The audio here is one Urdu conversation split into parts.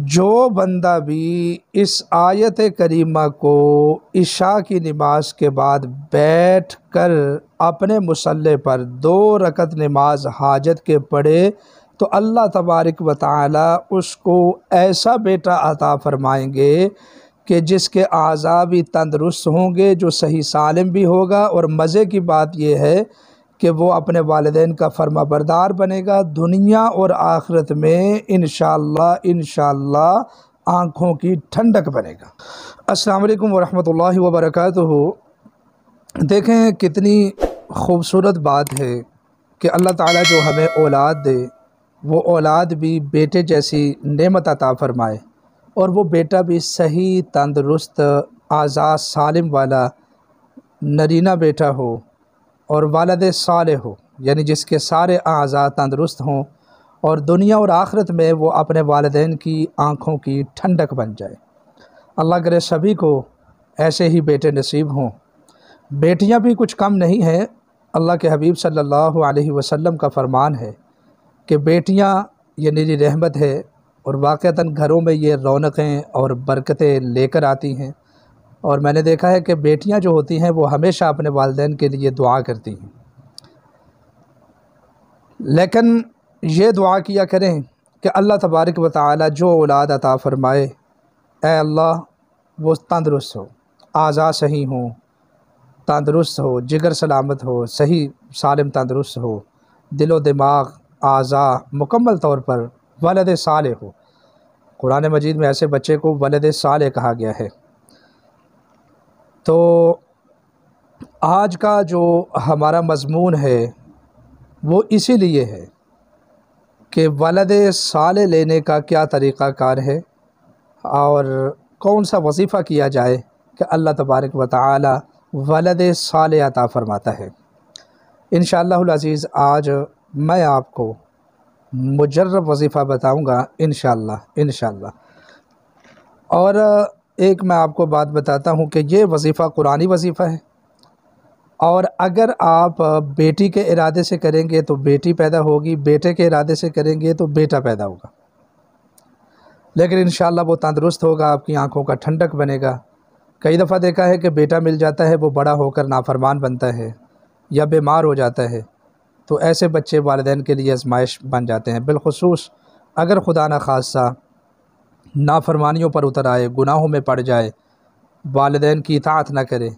جو بندہ بھی اس آیت کریمہ کو عشاء کی نماز کے بعد بیٹھ کر اپنے مصلی پر 2 رکعت نماز حاجت کے پڑھے تو اللہ تبارک و تعالی اس کو ایسا بیٹا عطا فرمائیں گے کہ جس کے اعضاء بھی تندرست ہوں گے، جو صحیح سالم بھی ہوگا، اور مزے کی بات یہ ہے کہ وہ اپنے والدین کا فرما بردار بنے گا، دنیا اور آخرت میں انشاءاللہ آنکھوں کی ٹھنڈک بنے گا۔ السلام علیکم ورحمۃ اللہ وبرکاتہ۔ دیکھیں کتنی خوبصورت بات ہے کہ اللہ تعالیٰ جو ہمیں اولاد دے وہ اولاد بھی بیٹے جیسی نعمت عطا فرمائے، اور وہ بیٹا بھی صحیح تندرست اعضاء سالم والا نرینہ بیٹا ہو اور والد صالح ہو، یعنی جس کے سارے اعضاء تندرست ہوں، اور دنیا اور آخرت میں وہ اپنے والدین کی آنکھوں کی ٹھنڈک بن جائے۔ اللہ کرے سبھی کو ایسے ہی بیٹے نصیب ہوں۔ بیٹیاں بھی کچھ کم نہیں ہیں۔ اللہ کے حبیب صلی اللہ علیہ وسلم کا فرمان ہے کہ بیٹیاں یہ نیلی رحمت ہے، اور واقعتاً گھروں میں یہ رونقیں اور برکتیں لے کر آتی ہیں، اور میں نے دیکھا ہے کہ بیٹیاں جو ہوتی ہیں وہ ہمیشہ اپنے والدین کے لیے دعا کرتی ہیں، لیکن یہ دعا کیا کریں کہ اللہ تبارک و تعالی جو اولاد عطا فرمائے، اے اللہ وہ تندرست ہو، اعضاء صحیح ہوں، تندرست ہو، جگر سلامت ہو، صحیح سالم تندرست ہو، دل و دماغ اعضاء مکمل طور پر ولد صالح ہو۔ قرآن مجید میں ایسے بچے کو ولد صالح کہا گیا ہے۔ تو آج کا جو ہمارا مضمون ہے وہ اسی لیے ہے کہ ولد صالح لینے کا کیا طریقہ کار ہے، اور کون سا وظیفہ کیا جائے کہ اللہ تبارک و تعالی ولد صالح عطا فرماتا ہے۔ انشاءاللہ العزیز آج میں آپ کو مجرب وظیفہ بتاؤں گا انشاءاللہ۔ اور ایک میں آپ کو بات بتاتا ہوں کہ یہ وظیفہ قرآنی وظیفہ ہے، اور اگر آپ بیٹی کے ارادے سے کریں گے تو بیٹی پیدا ہوگی، بیٹے کے ارادے سے کریں گے تو بیٹا پیدا ہوگا، لیکن انشاءاللہ وہ تندرست ہوگا، آپ کی آنکھوں کا ٹھنڈک بنے گا۔ کئی دفعہ دیکھا ہے کہ بیٹا مل جاتا ہے وہ بڑا ہو کر نافرمان بنتا ہے یا بیمار ہو جاتا ہے، تو ایسے بچے والدین کے لیے آزمائش بن جاتے ہیں، بالخصوص اگر خدا نخواستہ نافرمانیوں پر اتر آئے، گناہوں میں پڑ جائے، والدین کی اطاعت نہ کرے۔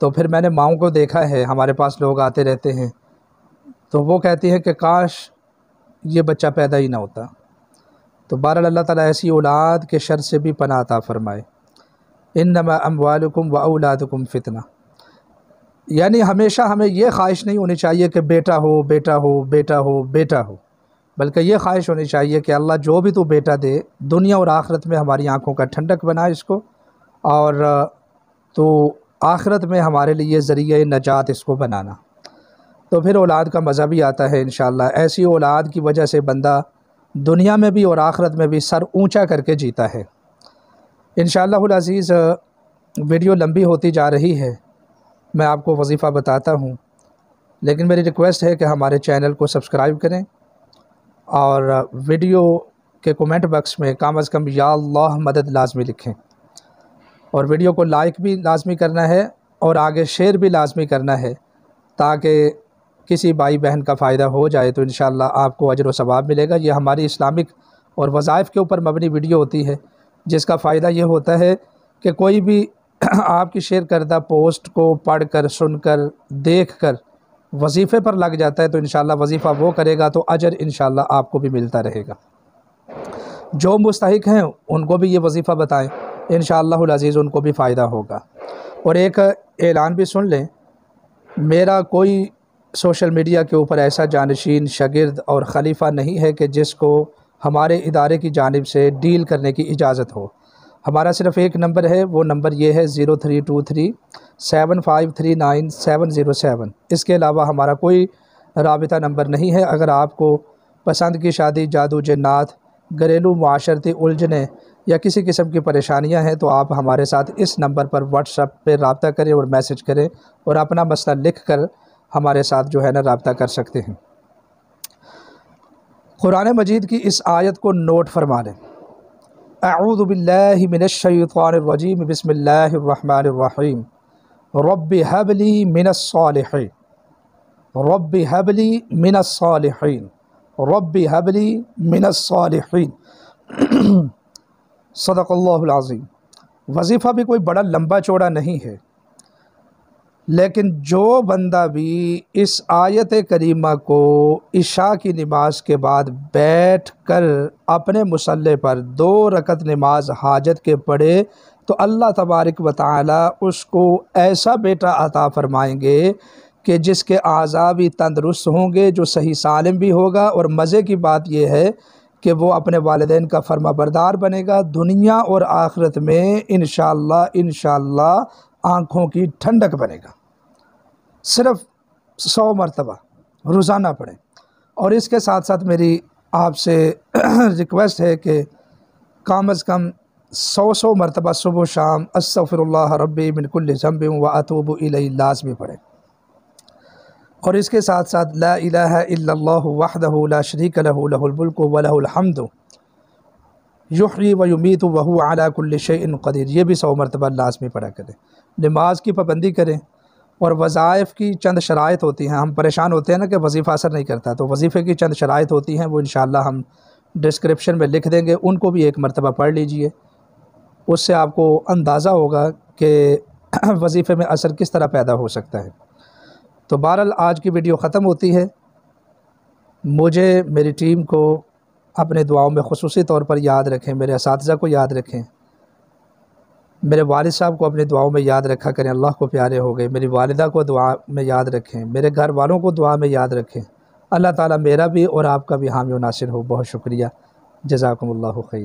تو پھر میں نے ماؤں کو دیکھا ہے، ہمارے پاس لوگ آتے رہتے ہیں تو وہ کہتی ہیں کہ کاش یہ بچہ پیدا ہی نہ ہوتا۔ تو بہرحال اللہ تعالیٰ ایسی اولاد کے شر سے بھی پناہ عطا فرمائے۔ انما اموالکم و اولادکم فتنہ، یعنی ہمیشہ ہمیں یہ خواہش نہیں ہونی چاہیے کہ بیٹا ہو بیٹا ہو بیٹا ہو بیٹا ہو، بلکہ یہ خواہش ہونی چاہیے کہ اللہ جو بھی تو بیٹا دے، دنیا اور آخرت میں ہماری آنکھوں کا ٹھنڈک بنا اس کو، اور تو آخرت میں ہمارے لیے ذریعہ نجات اس کو بنانا۔ تو پھر اولاد کا مزہ بھی آتا ہے انشاءاللہ۔ ایسی اولاد کی وجہ سے بندہ دنیا میں بھی اور آخرت میں بھی سر اونچا کر کے جیتا ہے انشاءاللہ العزیز۔ ویڈیو لمبی ہوتی جا رہی ہے، میں آپ کو وظیفہ بتاتا ہوں، لیکن میری ریکویسٹ ہے کہ ہمارے چینل کو سبسکرائب کریں، اور ویڈیو کے کومنٹ باکس میں کم از کم یا اللہ مدد لازمی لکھیں، اور ویڈیو کو لائک بھی لازمی کرنا ہے اور آگے شیئر بھی لازمی کرنا ہے، تاکہ کسی بھائی بہن کا فائدہ ہو جائے تو انشاءاللہ آپ کو اجر و ثواب ملے گا۔ یہ ہماری اسلامک اور وظائف کے اوپر مبنی ویڈیو ہوتی ہے، جس کا فائدہ یہ ہوتا ہے کہ کوئی بھی آپ کی شیئر کردہ پوسٹ کو پڑھ کر، سن کر، دیکھ کر وظیفے پر لگ جاتا ہے تو انشاءاللہ وظیفہ وہ کرے گا تو اجر انشاءاللہ آپ کو بھی ملتا رہے گا۔ جو مستحق ہیں ان کو بھی یہ وظیفہ بتائیں، انشاءاللہ العزیز ان کو بھی فائدہ ہوگا۔ اور ایک اعلان بھی سن لیں، میرا کوئی سوشل میڈیا کے اوپر ایسا جانشین، شاگرد اور خلیفہ نہیں ہے کہ جس کو ہمارے ادارے کی جانب سے ڈیل کرنے کی اجازت ہو۔ ہمارا صرف ایک نمبر ہے، وہ نمبر یہ ہے 03237539 اس کے علاوہ ہمارا کوئی رابطہ نمبر نہیں ہے۔ اگر آپ کو پسند کی شادی، جادو، جنات، گھریلو معاشرتی الجھنیں یا کسی قسم کی پریشانیاں ہیں تو آپ ہمارے ساتھ اس نمبر پر واٹس ایپ پہ رابطہ کریں اور میسج کریں، اور اپنا مسئلہ لکھ کر ہمارے ساتھ جو ہے نا رابطہ کر سکتے ہیں۔ قرآن مجید کی اس آیت کو نوٹ فرما لیں، اعوذ باللہ من الشیطان الرجیم بسم اللہ الرحمن الرحیم رب هب لی من الصالحین رب هب لی من الصالحین رب هب لی من الصالحین صدق اللہ العظیم۔ وظیفہ بھی کوئی بڑا لمبا چوڑا نہیں ہے، لیکن جو بندہ بھی اس آیت کریمہ کو عشاء کی نماز کے بعد بیٹھ کر اپنے مصلی پر 2 رکعت نماز حاجت کے پڑھے تو اللہ تبارک و تعالی اس کو ایسا بیٹا عطا فرمائیں گے کہ جس کے اعضاء بھی تندرست ہوں گے، جو صحیح سالم بھی ہوگا، اور مزے کی بات یہ ہے کہ وہ اپنے والدین کا فرما بردار بنے گا، دنیا اور آخرت میں انشاءاللہ آنکھوں کی ٹھنڈک بنے گا۔ صرف 100 مرتبہ روزانہ پڑھیں۔ اور اس کے ساتھ ساتھ میری آپ سے ریکویسٹ ہے کہ کم از کم 100 مرتبہ صبح و شام استغفر اللہ ربی من کل ذنب و اتوب الیہ لازمی پڑھیں۔ اور اس کے ساتھ ساتھ لا الہ الا اللہ وحدہ لا شریک لہ لہ الملک و لہ الحمد یحیی و یمیت وہو علی کل شیء قدیر، یہ بھی 100 مرتبہ لازمی پڑھا کریں۔ نماز کی پابندی کریں، اور وظائف کی چند شرائط ہوتی ہیں۔ ہم پریشان ہوتے ہیں نا کہ وظیفہ اثر نہیں کرتا، تو وظیفے کی چند شرائط ہوتی ہیں، وہ انشاءاللہ ہم ڈسکرپشن میں لکھ دیں گے، ان کو بھی ایک مرتبہ پڑھ لیجئے۔ اس سے آپ کو اندازہ ہوگا کہ وظیفے میں اثر کس طرح پیدا ہو سکتا ہے۔ تو بہرحال آج کی ویڈیو ختم ہوتی ہے۔ مجھے میری ٹیم کو اپنے دعاؤں میں خصوصی طور پر یاد رکھیں، میرے اساتذہ کو یاد رکھیں، میرے والد صاحب کو اپنے دعاؤں میں یاد رکھا کریں، اللہ کو پیارے ہو گئے۔ میری والدہ کو دعا میں یاد رکھیں، میرے گھر والوں کو دعا میں یاد رکھیں۔ اللہ تعالیٰ میرا بھی اور آپ کا بھی حامی و ناصر ہو۔ بہت شکریہ، جزاکم اللہ خیر۔